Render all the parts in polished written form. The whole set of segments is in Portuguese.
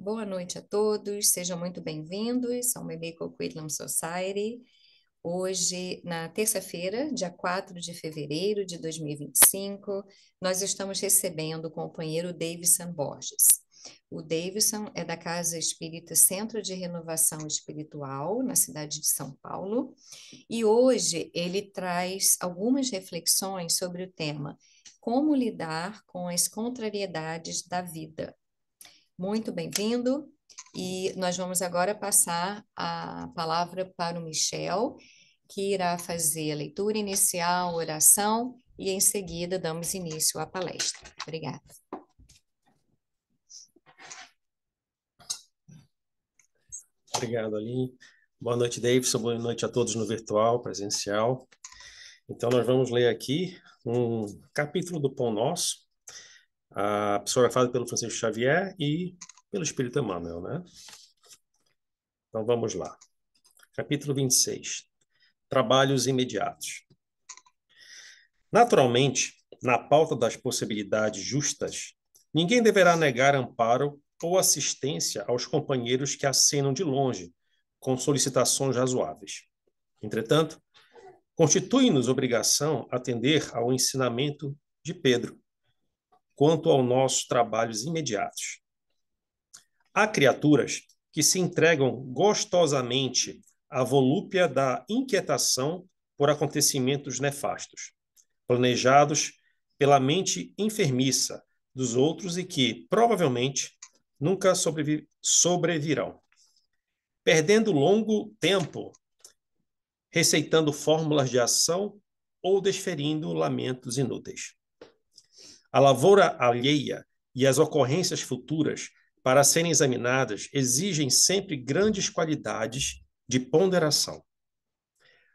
Boa noite a todos, sejam muito bem-vindos ao Medical Curriculum Society. Hoje, na terça-feira, dia 4 de fevereiro de 2025, nós estamos recebendo o companheiro Davidson Borges. O Davidson é da Casa Espírita Centro de Renovação Espiritual, na cidade de São Paulo, e hoje ele traz algumas reflexões sobre o tema Como lidar com as contrariedades da vida. Muito bem-vindo. E nós vamos agora passar a palavra para o Michel, que irá fazer a leitura inicial, oração, e em seguida damos início à palestra. Obrigada. Obrigado, Aline. Boa noite, Davidson. Boa noite a todos no virtual, presencial. Então, nós vamos ler aqui um capítulo do Pão Nosso, psicografado pelo Francisco Xavier e pelo Espírito Emmanuel, né? Então, vamos lá. Capítulo 26. Trabalhos imediatos. Naturalmente, na pauta das possibilidades justas, ninguém deverá negar amparo ou assistência aos companheiros que acenam de longe, com solicitações razoáveis. Entretanto, constitui-nos obrigação atender ao ensinamento de Pedro quanto aos nossos trabalhos imediatos. Há criaturas que se entregam gostosamente à volúpia da inquietação por acontecimentos nefastos, planejados pela mente enfermiça dos outros e que, provavelmente, nunca sobrevirão. Perdendo longo tempo receitando fórmulas de ação ou desferindo lamentos inúteis. A lavoura alheia e as ocorrências futuras, para serem examinadas, exigem sempre grandes qualidades de ponderação.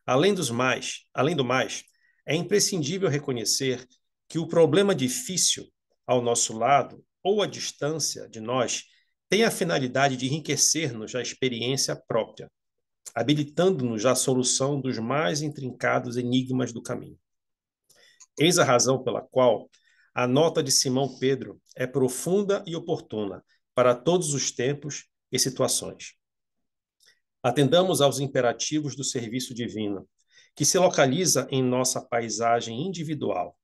Além do mais, é imprescindível reconhecer que o problema difícil ao nosso lado ou à distância de nós tem a finalidade de enriquecer-nos a experiência própria, habilitando-nos à solução dos mais intrincados enigmas do caminho. Eis a razão pela qual a nota de Simão Pedro é profunda e oportuna para todos os tempos e situações. Atendamos aos imperativos do serviço divino, que se localiza em nossa paisagem individual,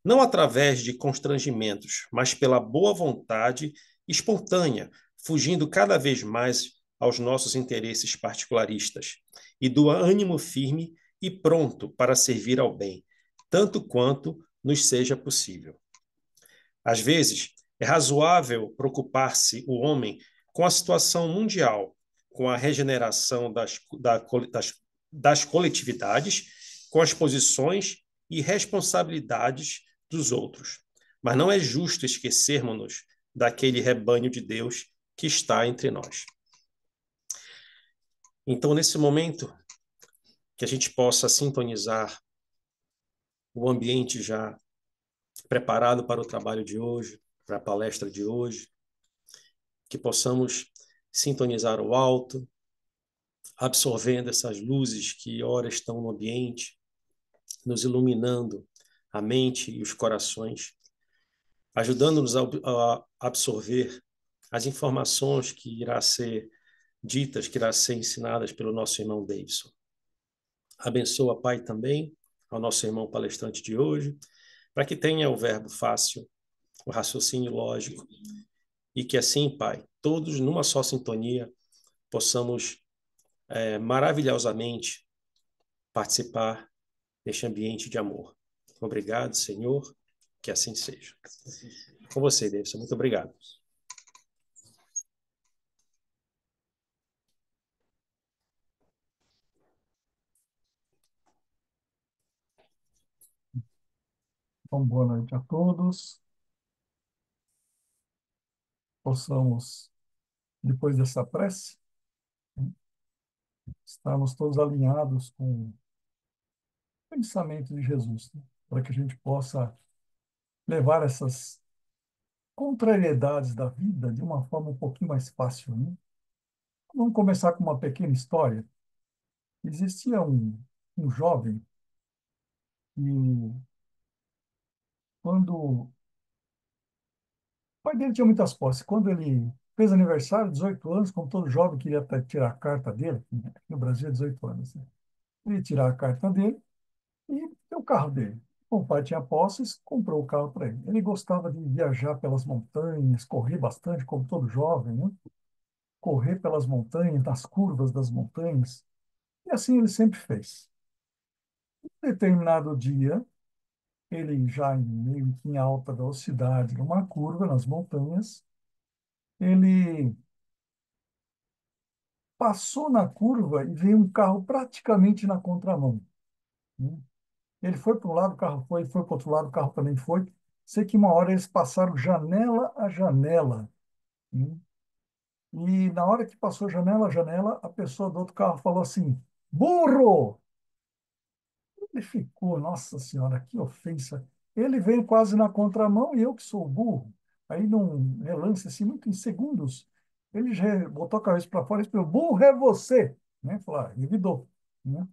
não através de constrangimentos, mas pela boa vontade espontânea, fugindo cada vez mais aos nossos interesses particularistas, e do ânimo firme e pronto para servir ao bem, tanto quanto nos seja possível. Às vezes, é razoável preocupar-se o homem com a situação mundial, com a regeneração das coletividades, com as posições e responsabilidades dos outros. Mas não é justo esquecermos-nos daquele rebanho de Deus que está entre nós. Então, nesse momento, que a gente possa sintonizar o ambiente já preparado para o trabalho de hoje, para a palestra de hoje, que possamos sintonizar o alto, absorvendo essas luzes que ora estão no ambiente, nos iluminando a mente e os corações, ajudando-nos a absorver as informações que irá ser ditas, que irá ser ensinadas pelo nosso irmão Davidson. Abençoa, Pai, também ao nosso irmão palestrante de hoje, para que tenha o verbo fácil, o raciocínio lógico, e que assim, Pai, todos numa só sintonia possamos maravilhosamente participar deste ambiente de amor. Obrigado, Senhor, que assim seja. Com você, Davidson, muito obrigado. Então, boa noite a todos. Possamos, depois dessa prece, estarmos todos alinhados com o pensamento de Jesus, né? Para que a gente possa levar essas contrariedades da vida de uma forma um pouquinho mais fácil, né? Vamos começar com uma pequena história. Existia um jovem e quando o pai dele tinha muitas posses, quando ele fez aniversário, 18 anos, como todo jovem queria tirar a carta dele, no Brasil é 18 anos, né? Queria tirar a carta dele e ter o carro dele. O pai tinha posses, comprou o carro para ele. Ele gostava de viajar pelas montanhas, correr bastante, como todo jovem, né? Correr pelas montanhas, nas curvas das montanhas. E assim ele sempre fez. Em determinado dia, ele já meio que em alta velocidade, numa curva nas montanhas, ele passou na curva e veio um carro praticamente na contramão, né? Ele foi para um lado, o carro foi para o outro lado, o carro também foi. Sei que uma hora eles passaram janela a janela, né? E na hora que passou janela a janela, a pessoa do outro carro falou assim: burro! Ele ficou, nossa senhora, que ofensa. Ele veio quase na contramão e eu que sou burro. Aí, num relance, assim, muito em segundos, ele já botou a cabeça para fora e falou: burro é você! Né? Falou, revidou. Né?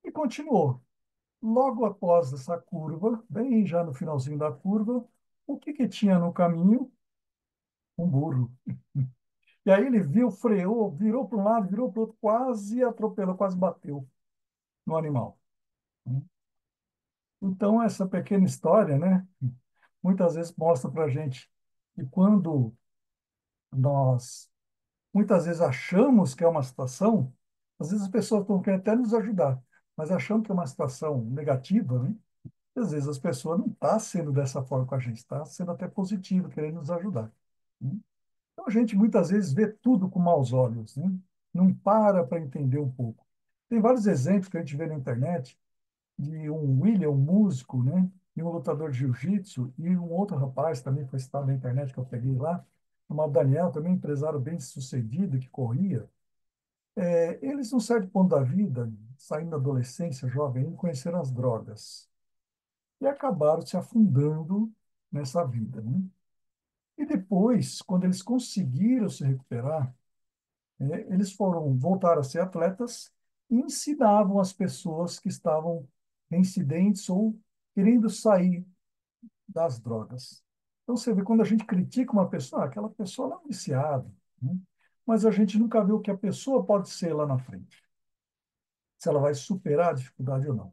E continuou. Logo após essa curva, bem já no finalzinho da curva, o que que tinha no caminho? Um burro. E aí ele viu, freou, virou para um lado, virou para o outro, quase atropelou, quase bateu no animal. Então, essa pequena história, né, muitas vezes mostra para a gente que quando nós, muitas vezes, achamos que é uma situação, às vezes as pessoas estão querendo até nos ajudar, mas achando que é uma situação negativa, né, às vezes as pessoas não estão sendo dessa forma com a gente, está sendo até positivo, querendo nos ajudar, né? Então, a gente muitas vezes vê tudo com maus olhos, né? Não para entender um pouco. Tem vários exemplos que a gente vê na internet de um William, um músico, né? E um lutador de jiu-jitsu, e um outro rapaz também foi citado na internet que eu peguei lá, chamado Daniel, também um empresário bem-sucedido que corria. Eles, num certo ponto da vida, saindo da adolescência, jovem, conheceram as drogas e acabaram se afundando nessa vida, né? E depois, quando eles conseguiram se recuperar, eles foram voltar a ser atletas e ensinavam as pessoas que estavam reincidentes ou querendo sair das drogas. Então, você vê, quando a gente critica uma pessoa, aquela pessoa ela é um viciado, né? Mas a gente nunca vê o que a pessoa pode ser lá na frente, se ela vai superar a dificuldade ou não.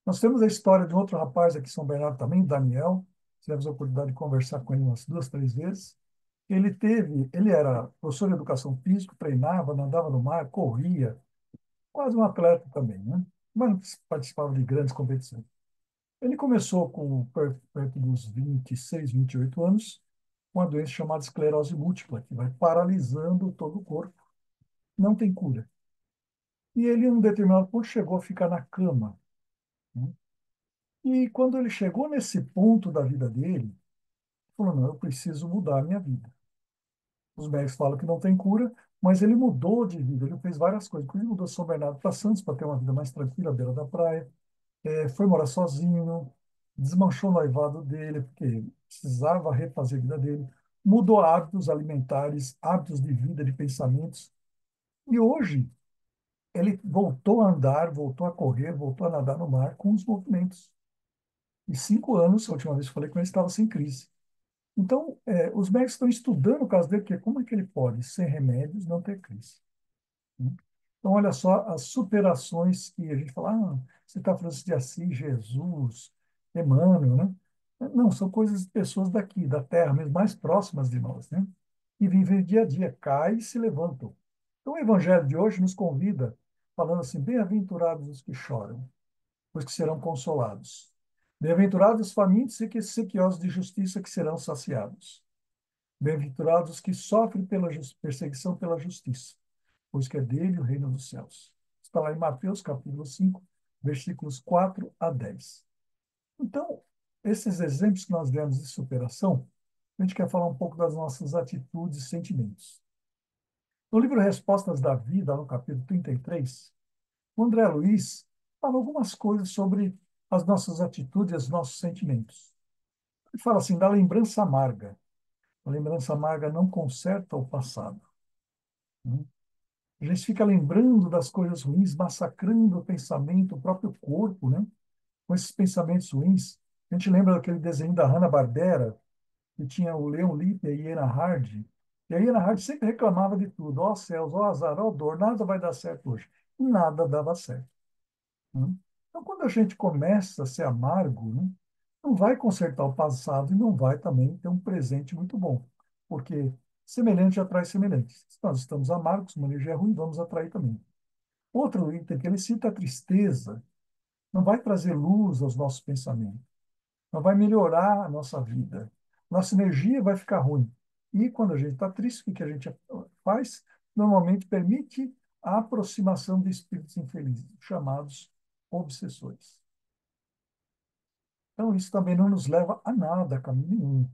Nós temos a história de um outro rapaz aqui em São Bernardo também, Daniel. Tivemos a oportunidade de conversar com ele umas duas, três vezes. Ele era professor de educação física, treinava, nadava no mar, corria, quase um atleta também, né? Mas não participava de grandes competições. Ele começou com perto dos 26, 28 anos, com uma doença chamada esclerose múltipla, que vai paralisando todo o corpo, não tem cura. E ele, em um determinado ponto, chegou a ficar na cama, né? E quando ele chegou nesse ponto da vida dele, falou, não, eu preciso mudar a minha vida. Os médicos falam que não tem cura, mas ele mudou de vida, ele fez várias coisas. Inclusive mudou de São Bernardo para Santos para ter uma vida mais tranquila à beira da praia. Foi morar sozinho, desmanchou o noivado dele, porque precisava refazer a vida dele. Mudou hábitos alimentares, hábitos de vida, de pensamentos. E hoje ele voltou a andar, voltou a correr, voltou a nadar no mar com os movimentos. E 5 anos, a última vez que falei com ele, estava sem crise. Então, os médicos estão estudando o caso dele, porque como é que ele pode, sem remédios, não ter crise, né? Então, olha só as superações que a gente fala, você está Francisco de Assis, Jesus, Emmanuel, né? Não, são coisas de pessoas daqui, da Terra, mesmo mais próximas de nós, né? E vivem dia a dia, caem e se levantam. Então, o Evangelho de hoje nos convida, falando assim, bem-aventurados os que choram, pois que serão consolados. Bem-aventurados os famintos e que sequiosos de justiça, que serão saciados. Bem-aventurados os que sofrem pela perseguição pela justiça, pois que é dele o reino dos céus. Está lá em Mateus, capítulo 5, versículos 4 a 10. Então, esses exemplos que nós demos de superação, a gente quer falar um pouco das nossas atitudes e sentimentos. No livro Respostas da Vida, no capítulo 33, o André Luiz fala algumas coisas sobre as nossas atitudes e os nossos sentimentos. Ele fala assim, da lembrança amarga. A lembrança amarga não conserta o passado, né? A gente fica lembrando das coisas ruins, massacrando o pensamento, o próprio corpo, né? Com esses pensamentos ruins. A gente lembra daquele desenho da Hanna-Barbera, que tinha o Leon Lippia e Ena Hardy, E aí na rádio sempre reclamava de tudo. Ó céus, ó azar, ó dor, nada vai dar certo hoje. E nada dava certo. Né? Então, quando a gente começa a ser amargo, né, não vai consertar o passado e não vai também ter um presente muito bom. Porque semelhante atrai semelhante. Se nós estamos amargos, uma energia ruim, vamos atrair também. Outro item que ele cita é a tristeza. Não vai trazer luz aos nossos pensamentos. Não vai melhorar a nossa vida. Nossa energia vai ficar ruim. E quando a gente está triste, o que a gente faz? Normalmente permite a aproximação de espíritos infelizes, chamados obsessores. Então, isso também não nos leva a nada, a caminho nenhum.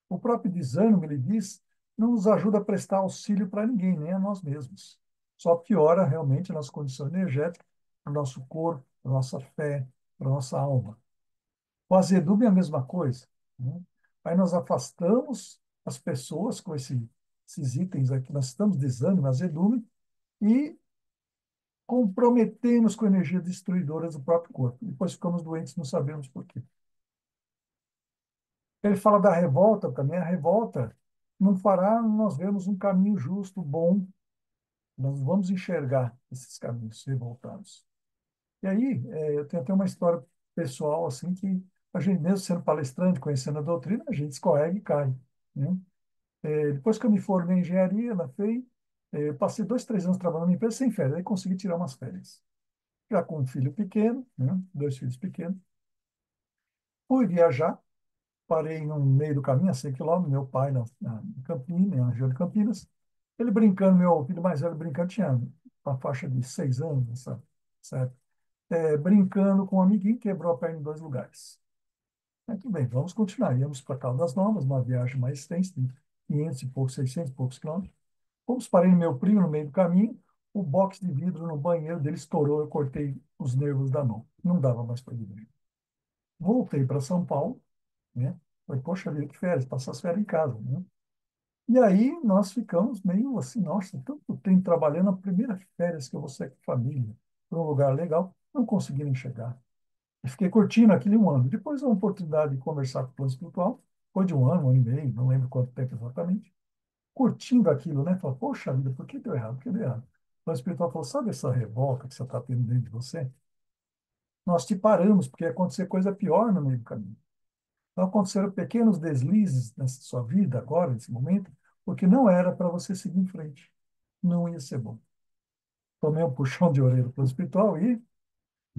O próprio desânimo, ele diz, não nos ajuda a prestar auxílio para ninguém, nem a nós mesmos. Só piora realmente a nossa condição energética, para o nosso corpo, para a nossa fé, para a nossa alma. O azedume é a mesma coisa. Né? Aí nós afastamos as pessoas com esses itens aqui, nós estamos desânimo, azedume, e comprometemos com energia destruidora do próprio corpo. Depois ficamos doentes, não sabemos por quê. Ele fala da revolta também. A revolta não fará nós vermos um caminho justo, bom. Nós vamos enxergar esses caminhos revoltados. E aí, eu tenho até uma história pessoal, assim, que a gente, mesmo sendo palestrante, conhecendo a doutrina, a gente escorrega e cai. Né? Depois que eu me formei em engenharia na FEI, eu passei 2, 3 anos trabalhando na empresa sem férias. Aí consegui tirar umas férias. Já com um filho pequeno, né? 2 filhos pequenos. Fui viajar, parei no meio do caminho, a 100 quilômetros, meu pai em Campinas, na região de Campinas. Ele brincando, meu filho mais velho brincando, tinha uma faixa de 6 anos, sabe? Certo? Brincando com um amiguinho, quebrou a perna em 2 lugares. Tudo bem, vamos continuar. Íamos para Caldas Novas, uma viagem mais extensa, de 500 e poucos, 600 e poucos quilômetros. Fomos parei no meu primo no meio do caminho, o box de vidro no banheiro dele estourou, eu cortei os nervos da mão. Não dava mais para dirigir. Voltei para São Paulo, né? Falei, poxa vida, que férias, passar as férias em casa, né? E aí nós ficamos meio assim, nossa, tanto tempo trabalhando, a primeira férias que eu vou sair com a família, para um lugar legal, não conseguiram chegar. E fiquei curtindo aquele um ano. Depois, a oportunidade de conversar com o plano espiritual, foi de um ano e meio, não lembro quanto tempo exatamente, curtindo aquilo, né? Falei, poxa vida, por que deu errado? Por que deu errado? O plano espiritual falou, sabe essa revolta que você está tendo dentro de você? Nós te paramos, porque ia acontecer coisa pior no meio do caminho. Então, aconteceram pequenos deslizes nessa sua vida agora, nesse momento, porque não era para você seguir em frente. Não ia ser bom. Tomei um puxão de orelha para o espiritual e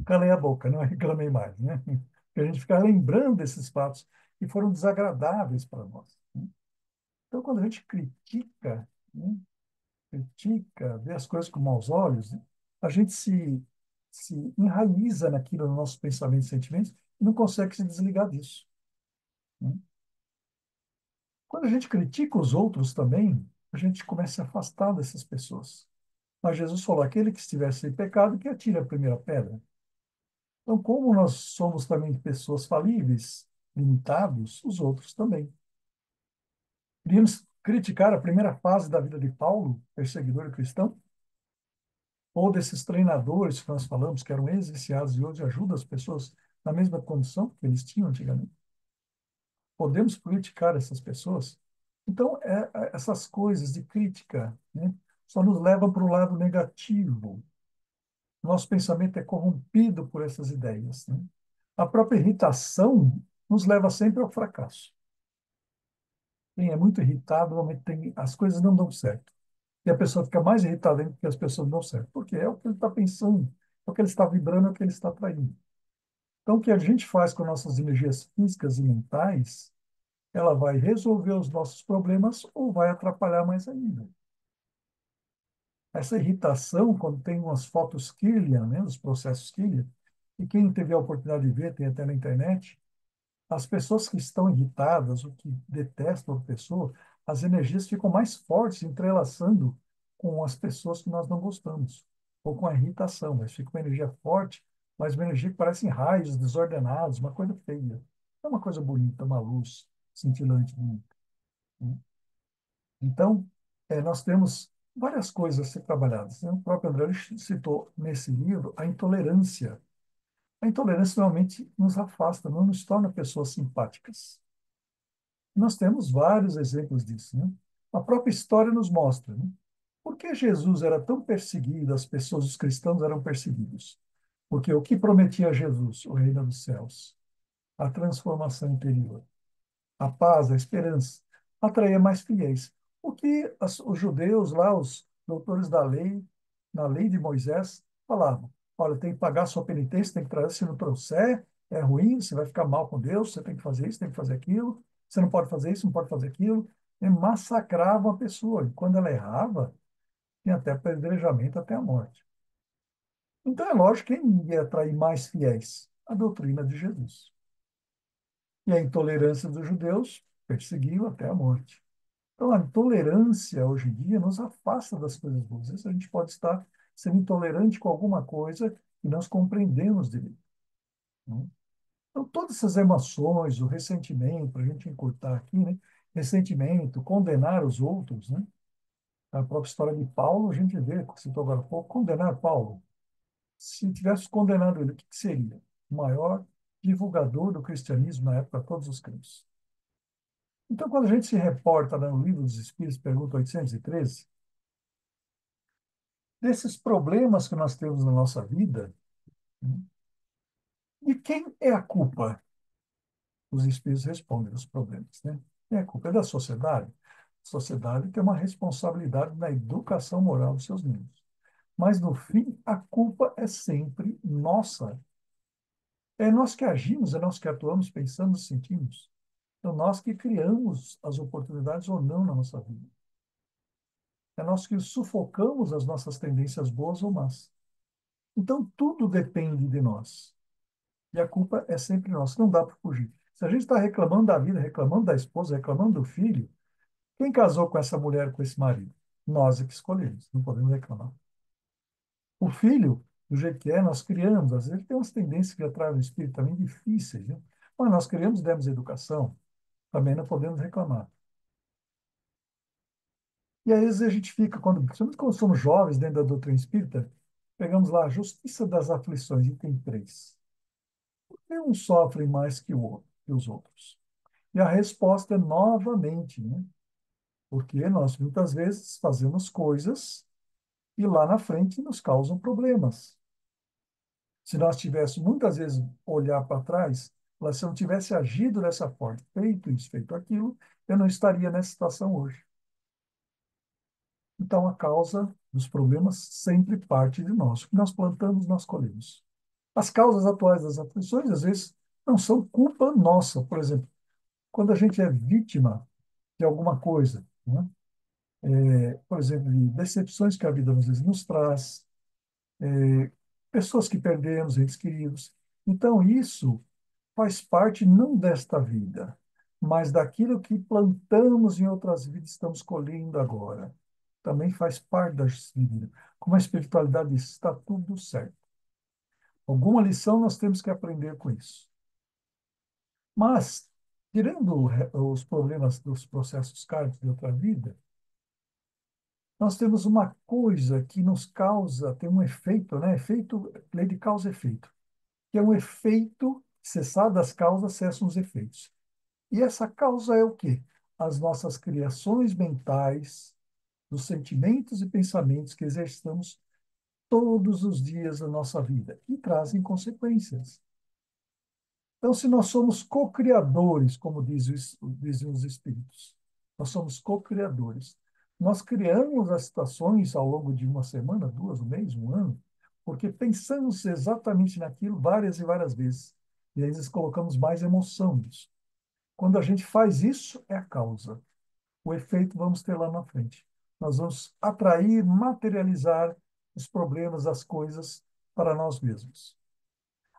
calei a boca, não reclamei mais, né? Porque a gente fica lembrando desses fatos que foram desagradáveis para nós. Né? Então, quando a gente critica, né? Critica, vê as coisas com maus olhos, né? A gente se enraiza naquilo, nos nossos pensamentos e sentimentos, e não consegue se desligar disso. Né? Quando a gente critica os outros também, a gente começa a se afastar dessas pessoas. Mas Jesus falou, aquele que estiver sem pecado, que atire a primeira pedra. Então, como nós somos também pessoas falíveis, limitados, os outros também. Podíamos criticar a primeira fase da vida de Paulo, perseguidor cristão, ou desses treinadores que nós falamos, que eram ex-viciados e hoje ajudam as pessoas na mesma condição que eles tinham antigamente. Podemos criticar essas pessoas? Então, essas coisas de crítica, né, só nos levam para o lado negativo. Nosso pensamento é corrompido por essas ideias. Né? A própria irritação nos leva sempre ao fracasso. Quem é muito irritado, normalmente as coisas não dão certo. E a pessoa fica mais irritada ainda porque as pessoas não dão certo. Porque é o que ele está pensando, é o que ele está vibrando, é o que ele está atraindo. Então, o que a gente faz com nossas energias físicas e mentais, ela vai resolver os nossos problemas ou vai atrapalhar mais ainda. Essa irritação, quando tem umas fotos Kirlian, né, os processos Kirlian, e quem teve a oportunidade de ver, tem até na internet, as pessoas que estão irritadas ou que detestam a pessoa, as energias ficam mais fortes entrelaçando com as pessoas que nós não gostamos, ou com a irritação, mas fica uma energia forte, mas uma energia que parece raios desordenados, uma coisa feia. É uma coisa bonita, uma luz cintilante bonita. Né? Então, nós temos várias coisas a ser trabalhadas. Né? O próprio André citou nesse livro a intolerância. A intolerância realmente nos afasta, não nos torna pessoas simpáticas. Nós temos vários exemplos disso, né? A própria história nos mostra, né? Por que Jesus era tão perseguido, as pessoas, os cristãos eram perseguidos? Porque o que prometia Jesus, o reino dos céus, a transformação interior, a paz, a esperança, atraía mais fiéis. O que os judeus lá, os doutores da lei, na lei de Moisés, falavam: olha, tem que pagar a sua penitência, tem que trazer, se não trouxer, é ruim, você vai ficar mal com Deus, você tem que fazer isso, tem que fazer aquilo, você não pode fazer isso, não pode fazer aquilo. E massacravam a pessoa. E quando ela errava, tinha até apedrejamento até a morte. Então é lógico que quem ia atrair mais fiéis? A doutrina de Jesus. E a intolerância dos judeus perseguiu até a morte. Então, a intolerância, hoje em dia, nos afasta das coisas boas. Às vezes a gente pode estar sendo intolerante com alguma coisa que nós compreendemos direito, né? Então, todas essas emoções, o ressentimento, para a gente encurtar aqui, né? Ressentimento, condenar os outros, né? A própria história de Paulo, a gente vê, citou agora há pouco, condenar Paulo. Se tivesse condenado ele, o que seria? O maior divulgador do cristianismo na época, todos os crentes. Então, quando a gente se reporta lá no Livro dos Espíritos, pergunta 813, desses problemas que nós temos na nossa vida, né, de quem é a culpa? Os Espíritos respondem os problemas, né? Quem é a culpa? É da sociedade? A sociedade tem uma responsabilidade na educação moral dos seus membros. Mas, no fim, a culpa é sempre nossa. É nós que agimos, é nós que atuamos, pensamos, sentimos. É nós que criamos as oportunidades ou não na nossa vida. É nós que sufocamos as nossas tendências boas ou más. Então, tudo depende de nós. E a culpa é sempre nossa. Não dá para fugir. Se a gente está reclamando da vida, reclamando da esposa, reclamando do filho, quem casou com essa mulher, com esse marido? Nós é que escolhemos. Não podemos reclamar. O filho, do jeito que é, nós criamos. Às vezes tem umas tendências que atraem o espírito também difíceis, né? Mas nós criamos, demos educação. Também não podemos reclamar. E às vezes a gente fica, principalmente quando somos jovens dentro da doutrina espírita, pegamos lá a justiça das aflições, item 3. Por que um sofre mais que o outro, que os outros? E a resposta é novamente, né? Porque nós muitas vezes fazemos coisas e lá na frente nos causam problemas. Se nós tivéssemos muitas vezes olhar para trás, se eu não tivesse agido dessa forma, feito isso, feito aquilo, eu não estaria nessa situação hoje. Então, a causa dos problemas sempre parte de nós. O que nós plantamos, nós colhemos. As causas atuais das aflições, às vezes, não são culpa nossa. Por exemplo, quando a gente é vítima de alguma coisa, né? Por exemplo, de decepções que a vida às vezes nos traz, pessoas que perdemos, entes queridos. Então, isso faz parte não desta vida, mas daquilo que plantamos em outras vidas, estamos colhendo agora. Também faz parte da vida. Como a espiritualidade diz, está tudo certo. Alguma lição nós temos que aprender com isso. Mas, tirando os problemas dos processos kármicos de outra vida, nós temos uma coisa que nos causa, tem um efeito, né? Efeito, lei de causa e efeito, que é um efeito, cessar das causas, cessam os efeitos. E essa causa é o quê? As nossas criações mentais, os sentimentos e pensamentos que exercitamos todos os dias da nossa vida e trazem consequências. Então, se nós somos co-criadores, como dizem os espíritos, nós somos co-criadores. Nós criamos as situações ao longo de uma semana, duas, um mês, um ano, porque pensamos exatamente naquilo várias e várias vezes. E às vezes colocamos mais emoção nisso. Quando a gente faz isso, é a causa. O efeito vamos ter lá na frente. Nós vamos atrair, materializar os problemas, as coisas para nós mesmos.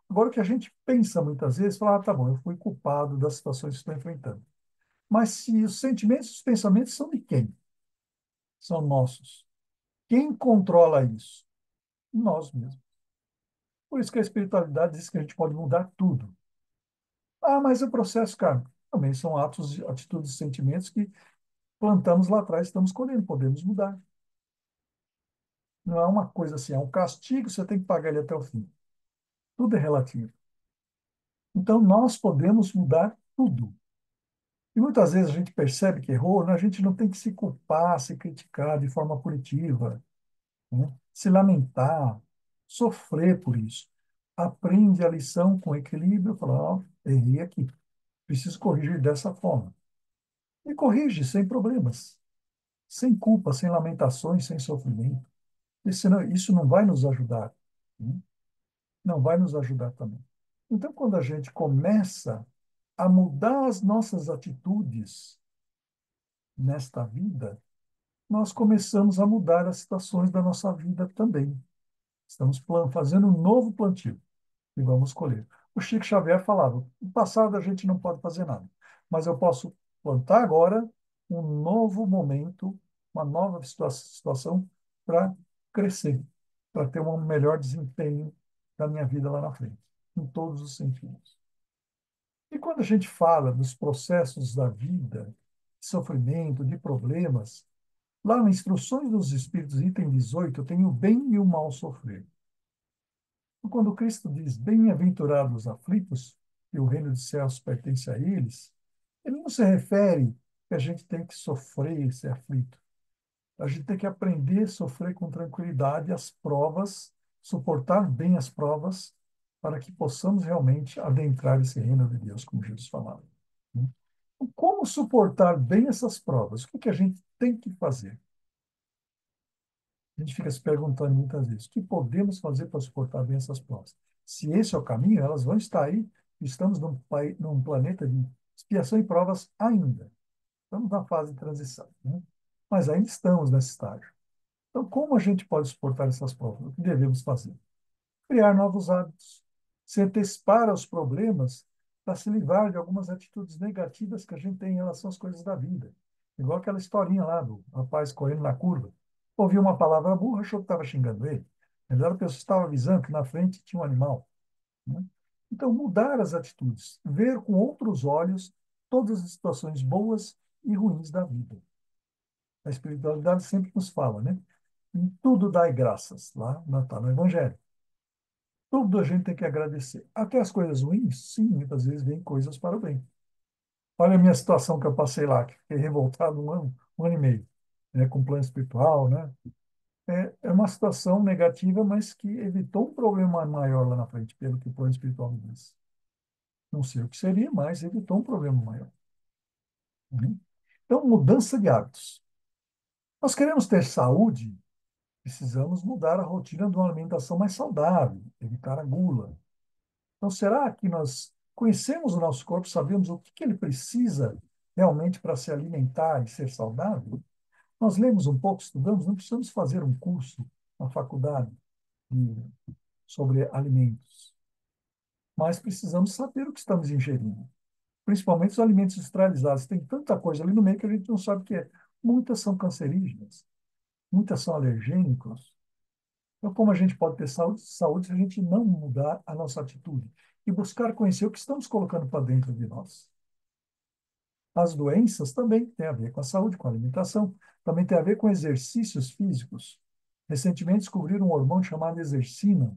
Agora, o que a gente pensa muitas vezes, fala, tá bom, eu fui culpado das situações que estou enfrentando. Mas se os sentimentos e os pensamentos são de quem? São nossos. Quem controla isso? Nós mesmos. Por isso que a espiritualidade diz que a gente pode mudar tudo. Ah, mas o processo kármico também são atos, atitudes e sentimentos que plantamos lá atrás, estamos colhendo, podemos mudar. Não é uma coisa assim, é um castigo, você tem que pagar ele até o fim. Tudo é relativo. Então, nós podemos mudar tudo. E muitas vezes a gente percebe que errou, né? A gente não tem que se culpar, se criticar de forma punitiva, né? Se lamentar, sofrer por isso. Aprende a lição com equilíbrio, fala, ó, errei aqui, preciso corrigir dessa forma. E corrige sem problemas, sem culpa, sem lamentações, sem sofrimento. Isso não vai nos ajudar, né? Não vai nos ajudar também. Então, quando a gente começa a mudar as nossas atitudes nesta vida, nós começamos a mudar as situações da nossa vida também. Estamos fazendo um novo plantio e vamos colher. O Chico Xavier falava: no passado a gente não pode fazer nada, mas eu posso plantar agora um novo momento, uma nova situação para crescer, para ter um melhor desempenho da minha vida lá na frente, em todos os sentidos. E quando a gente fala dos processos da vida, de sofrimento, de problemas, lá nas Instruções dos Espíritos, item 18, tem o bem e o mal sofrer. Quando Cristo diz, bem-aventurados os aflitos, e o reino dos céus pertence a eles, ele não se refere que a gente tem que sofrer, ser aflito. A gente tem que aprender a sofrer com tranquilidade as provas, suportar bem as provas, para que possamos realmente adentrar esse reino de Deus, como Jesus falava, né? Como suportar bem essas provas? O que que a gente tem que fazer? A gente fica se perguntando muitas vezes, o que podemos fazer para suportar bem essas provas? Se esse é o caminho, elas vão estar aí. Estamos num planeta de expiação e provas ainda. Estamos na fase de transição, né? Mas ainda estamos nesse estágio. Então, como a gente pode suportar essas provas? O que devemos fazer? Criar novos hábitos, se antecipar aos problemas para se livrar de algumas atitudes negativas que a gente tem em relação às coisas da vida. Igual aquela historinha lá do rapaz correndo na curva. Ouviu uma palavra burra, achou que estava xingando ele. Na verdade, a pessoa estava avisando que na frente tinha um animal, né? Então, mudar as atitudes, ver com outros olhos todas as situações boas e ruins da vida. A espiritualidade sempre nos fala, né? Em tudo dai graças, lá está no Evangelho. Tudo a gente tem que agradecer. Até as coisas ruins, sim, muitas vezes vêm coisas para o bem. Olha a minha situação que eu passei lá, que fiquei revoltado um ano e meio, né, com plano espiritual, né? É uma situação negativa, mas que evitou um problema maior lá na frente, pelo que o plano espiritual me disse. Não sei o que seria, mas evitou um problema maior, né? Então, mudança de hábitos. Nós queremos ter saúde, precisamos mudar a rotina de uma alimentação mais saudável, evitar a gula. Então, será que nós conhecemos o nosso corpo, sabemos o que ele precisa realmente para se alimentar e ser saudável? Nós lemos um pouco, estudamos, não precisamos fazer um curso na faculdade de- sobre alimentos, mas precisamos saber o que estamos ingerindo. Principalmente os alimentos industrializados. Tem tanta coisa ali no meio que a gente não sabe o que é. Muitas são cancerígenas, muitas são alergênicos. Então, como a gente pode ter saúde se a gente não mudar a nossa atitude e buscar conhecer o que estamos colocando para dentro de nós? As doenças também têm a ver com a saúde, com a alimentação, também tem a ver com exercícios físicos. Recentemente descobriram um hormônio chamado exercina,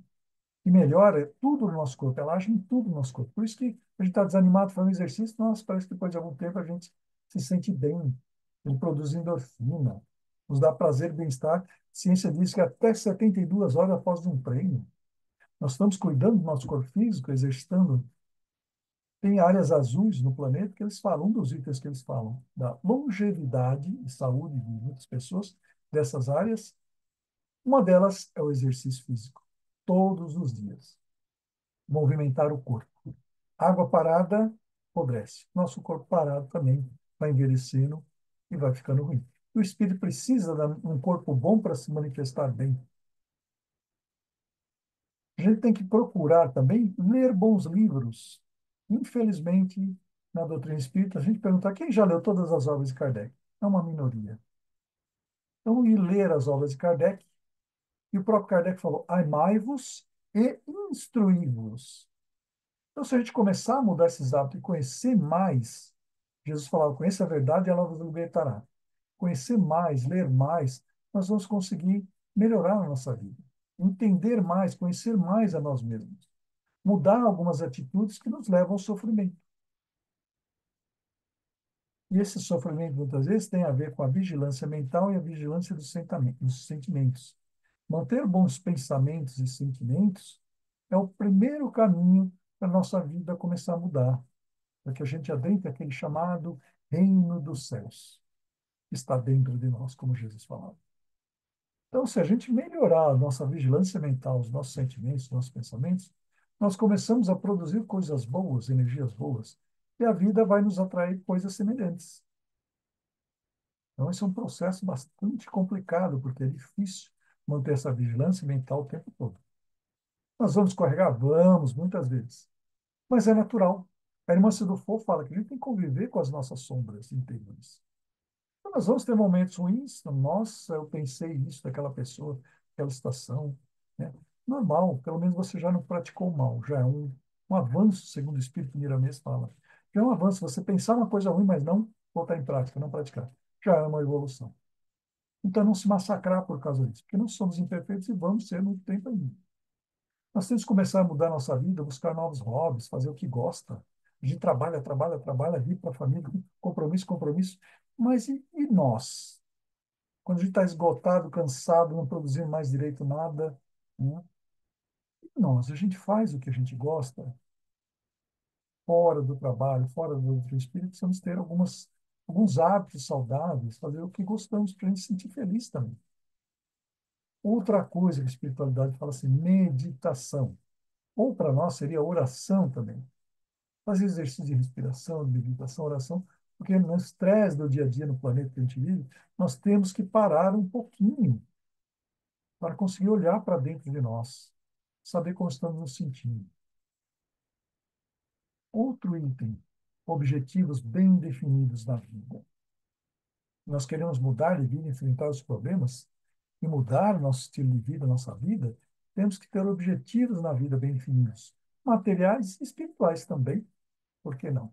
que melhora tudo no nosso corpo, ela age em tudo no nosso corpo. Por isso que a gente está desanimado fazendo exercício, nossa, parece que depois de algum tempo a gente se sente bem. Ele produz endorfina, nos dá prazer e bem-estar. A ciência diz que até 72 horas após um treino, nós estamos cuidando do nosso corpo físico, exercitando. Tem áreas azuis no planeta que eles falam, um dos itens que eles falam, da longevidade e saúde de muitas pessoas dessas áreas. Uma delas é o exercício físico, todos os dias. Movimentar o corpo. Água parada empobrece. Nosso corpo parado também vai envelhecendo e vai ficando ruim. O espírito precisa de um corpo bom para se manifestar bem. A gente tem que procurar também ler bons livros. Infelizmente, na doutrina espírita, a gente pergunta quem já leu todas as obras de Kardec? É uma minoria. Então, ir ler as obras de Kardec, e o próprio Kardec falou, amai-vos e instruí-vos. Então, se a gente começar a mudar esses hábitos e conhecer mais, Jesus falava, conheça a verdade e ela vos libertará. Conhecer mais, ler mais, nós vamos conseguir melhorar a nossa vida. Entender mais, conhecer mais a nós mesmos. Mudar algumas atitudes que nos levam ao sofrimento. E esse sofrimento, muitas vezes, tem a ver com a vigilância mental e a vigilância dos sentimentos. Manter bons pensamentos e sentimentos é o primeiro caminho para a nossa vida começar a mudar, para que a gente adentre aquele chamado reino dos céus, que está dentro de nós, como Jesus falava. Então, se a gente melhorar a nossa vigilância mental, os nossos sentimentos, os nossos pensamentos, nós começamos a produzir coisas boas, energias boas, e a vida vai nos atrair coisas semelhantes. Então, esse é um processo bastante complicado, porque é difícil manter essa vigilância mental o tempo todo. Nós vamos escorregar? Vamos, muitas vezes. Mas é natural. A irmã Cidufo fala que a gente tem que conviver com as nossas sombras interiores. Então, nós vamos ter momentos ruins. Nossa, eu pensei isso daquela pessoa, aquela situação. Né? Normal, pelo menos você já não praticou o mal. Já é um avanço, segundo o Espírito Miramês fala. Já é um avanço. Você pensar uma coisa ruim, mas não botar em prática, não praticar. Já é uma evolução. Então, não se massacrar por causa disso, porque nós somos imperfeitos e vamos ser muito tempo ainda. Nós temos que começar a mudar a nossa vida, buscar novos hobbies, fazer o que gosta. A gente trabalha, trabalha, trabalha, vive para a família, compromisso, compromisso. Mas e nós? Quando a gente está esgotado, cansado, não produzindo mais direito nada, né? E nós? A gente faz o que a gente gosta, fora do trabalho, fora do espírito, precisamos ter alguns hábitos saudáveis, fazer o que gostamos, para a gente se sentir feliz também. Outra coisa que a espiritualidade fala assim, meditação. Ou para nós seria oração também. Fazer exercício de respiração, de meditação, oração, porque no estresse do dia a dia no planeta que a gente vive, nós temos que parar um pouquinho para conseguir olhar para dentro de nós, saber como estamos nos sentindo. Outro item, objetivos bem definidos na vida. Nós queremos mudar de vida, enfrentar os problemas e mudar o nosso estilo de vida, nossa vida, temos que ter objetivos na vida bem definidos, materiais e espirituais também, por que não?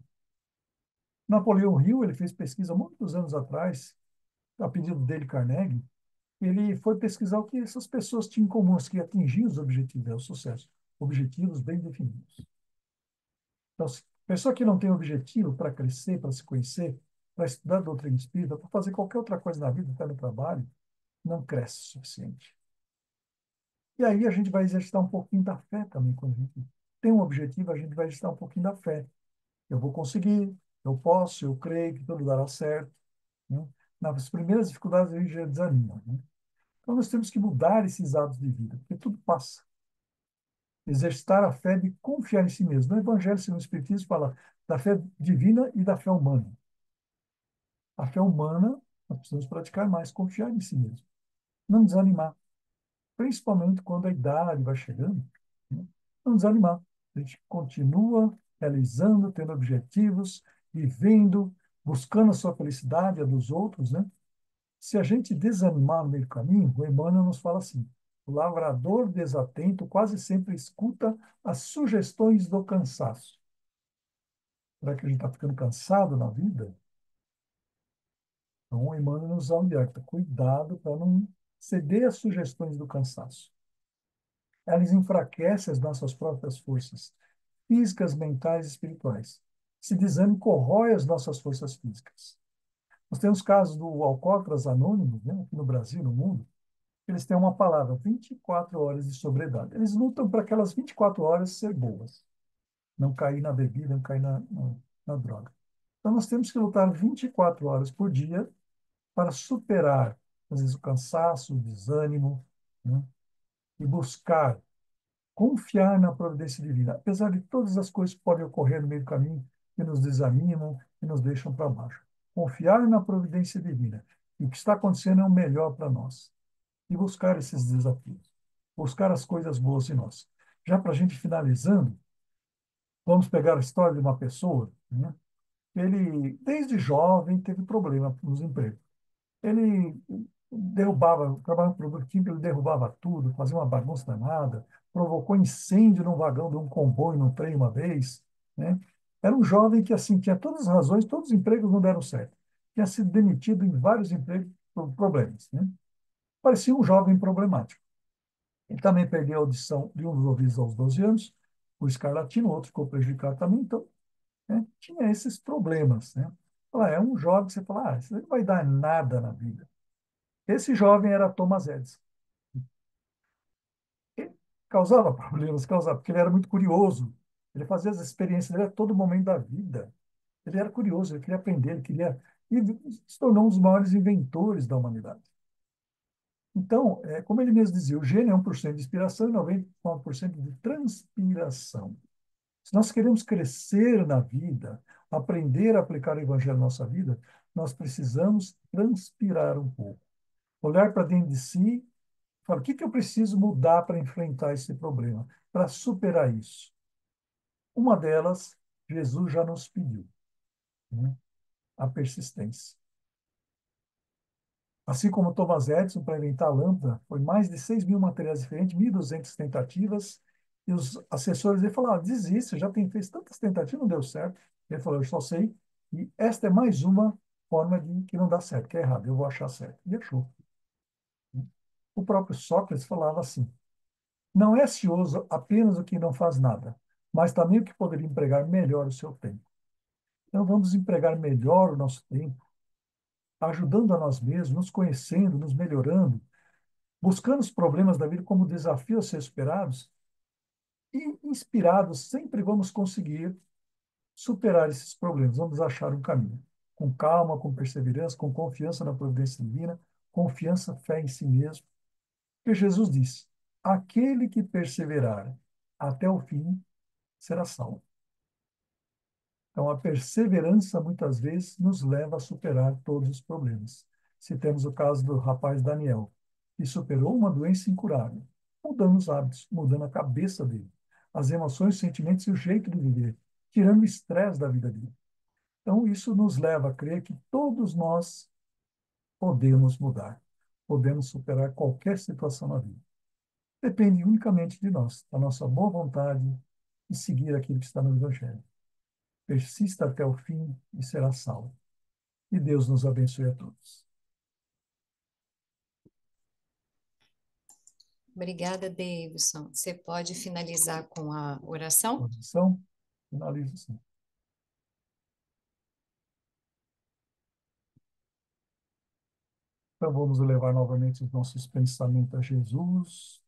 Napoleão Hill, ele fez pesquisa muitos anos atrás, a pedido dele, Carnegie, ele foi pesquisar o que essas pessoas tinham em comum, as que atingiam os objetivos, o sucesso, objetivos bem definidos. Então, pessoa que não tem objetivo para crescer, para se conhecer, para estudar doutrina espírita, para fazer qualquer outra coisa na vida, até no trabalho, não cresce o suficiente. E aí a gente vai exercitar um pouquinho da fé também, quando a gente tem um objetivo, a gente vai exercitar um pouquinho da fé. Eu vou conseguir, eu posso, eu creio que tudo dará certo. Né? Nas primeiras dificuldades, a gente já desanima. Né? Então, nós temos que mudar esses hábitos de vida, porque tudo passa. Exercitar a fé de confiar em si mesmo. No Evangelho segundo o Espiritismo fala da fé divina e da fé humana. A fé humana, nós precisamos praticar mais, confiar em si mesmo. Não desanimar, principalmente quando a idade vai chegando. Né? Não desanimar. A gente continua realizando, tendo objetivos, vivendo, buscando a sua felicidade, a dos outros, né? Se a gente desanimar no meio do caminho, o Emmanuel nos fala assim: o lavrador desatento quase sempre escuta as sugestões do cansaço. Será que a gente está ficando cansado na vida? Então, o Emmanuel nos alerta: cuidado para não ceder às sugestões do cansaço. Elas enfraquecem as nossas próprias forças físicas, mentais e espirituais. Esse desânimo corrói as nossas forças físicas. Nós temos casos do Alcoólatras Anônimos, né, aqui no Brasil, no mundo. Eles têm uma palavra, 24 horas de sobriedade. Eles lutam para aquelas 24 horas ser boas. Não cair na bebida, não cair na droga. Então, nós temos que lutar 24 horas por dia para superar, às vezes, o cansaço, o desânimo, né? E buscar, confiar na providência divina. Apesar de todas as coisas que podem ocorrer no meio do caminho, que nos desanimam e nos deixam para baixo. Confiar na providência divina. E o que está acontecendo é o melhor para nós. E buscar esses desafios, buscar as coisas boas em nós. Já para a gente finalizando, vamos pegar a história de uma pessoa, né? Ele, desde jovem, teve problema nos empregos. Ele derrubava, trabalhava no produto químico, ele derrubava tudo, fazia uma bagunça danada, provocou incêndio num vagão de um comboio, num trem uma vez, né? Era um jovem que, assim, tinha todas as razões, todos os empregos não deram certo. Tinha sido demitido em vários empregos por problemas, né? Parecia um jovem problemático. Ele também perdeu a audição de um dos ouvidos aos 12 anos, o escarlatino, o outro ficou prejudicado também, então, né, tinha esses problemas, né? Fala, é um jovem que você fala, isso não vai dar nada na vida. Esse jovem era Thomas Edison. Ele causava problemas, causava, porque ele era muito curioso. Ele fazia as experiências dele a todo momento da vida. Ele era curioso, ele queria aprender, ele queria. E se tornou um dos maiores inventores da humanidade. Então, como ele mesmo dizia, o gênio é 1% de inspiração e 99% de transpiração. Se nós queremos crescer na vida, aprender a aplicar o evangelho na nossa vida, nós precisamos transpirar um pouco. Olhar para dentro de si e falar, o que eu preciso mudar para enfrentar esse problema, para superar isso? Uma delas, Jesus já nos pediu, né? A persistência. Assim como Thomas Edison, para inventar a lâmpada, foi mais de 6 mil materiais diferentes, 1.200 tentativas, e os assessores dele falaram, desiste, já tem fez tantas tentativas, não deu certo. Ele falou, eu só sei, e esta é mais uma forma de que não dá certo, que é errado, eu vou achar certo. E achou. O próprio Sócrates falava assim, não é ocioso apenas o que não faz nada, mas também o que poderia empregar melhor o seu tempo. Então, vamos empregar melhor o nosso tempo, ajudando a nós mesmos, nos conhecendo, nos melhorando, buscando os problemas da vida como desafios a ser superados e inspirados, sempre vamos conseguir superar esses problemas, vamos achar um caminho. Com calma, com perseverança, com confiança na providência divina, confiança, fé em si mesmo. Porque Jesus disse: aquele que perseverar até o fim será salvo. Então, a perseverança muitas vezes nos leva a superar todos os problemas. Se temos o caso do rapaz Daniel, que superou uma doença incurável, mudando os hábitos, mudando a cabeça dele, as emoções, os sentimentos e o jeito de viver, tirando o estresse da vida dele. Então, isso nos leva a crer que todos nós podemos mudar, podemos superar qualquer situação na vida. Depende unicamente de nós, da nossa boa vontade e seguir aquilo que está no Evangelho. Persista até o fim e será salvo. E Deus nos abençoe a todos. Obrigada, Davidson. Você pode finalizar com a oração? Posição, finaliza assim. Então vamos levar novamente os nossos pensamentos a Jesus,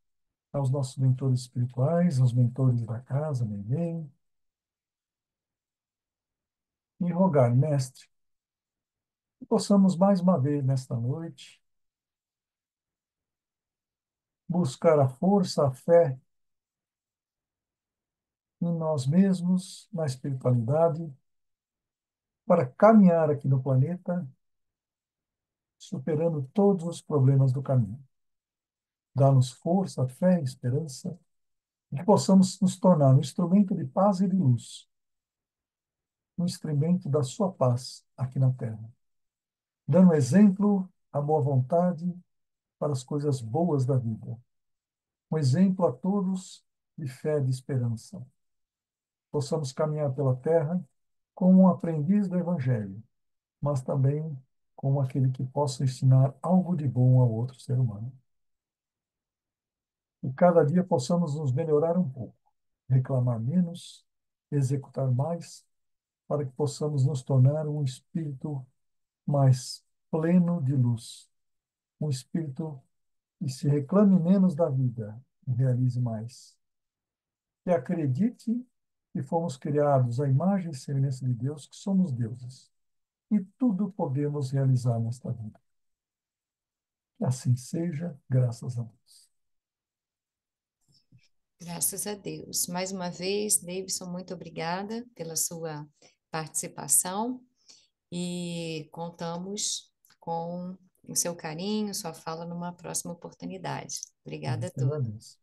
aos nossos mentores espirituais, aos mentores da casa, Neném, e rogar, Mestre, que possamos mais uma vez nesta noite buscar a força, a fé em nós mesmos, na espiritualidade, para caminhar aqui no planeta, superando todos os problemas do caminho. Dá-nos força, fé e esperança, e que possamos nos tornar um instrumento de paz e de luz, um instrumento da sua paz aqui na Terra, dando exemplo, a boa vontade para as coisas boas da vida, um exemplo a todos de fé e de esperança. Possamos caminhar pela Terra como um aprendiz do Evangelho, mas também como aquele que possa ensinar algo de bom ao outro ser humano. E cada dia possamos nos melhorar um pouco, reclamar menos, executar mais, para que possamos nos tornar um espírito mais pleno de luz, um espírito que se reclame menos da vida e realize mais. Que acredite que fomos criados à imagem e semelhança de Deus, que somos deuses, e tudo podemos realizar nesta vida. Que assim seja, graças a Deus. Graças a Deus. Mais uma vez, Davidson, muito obrigada pela sua participação e contamos com o seu carinho, sua fala numa próxima oportunidade. Eu Obrigada a que todos. agradeço.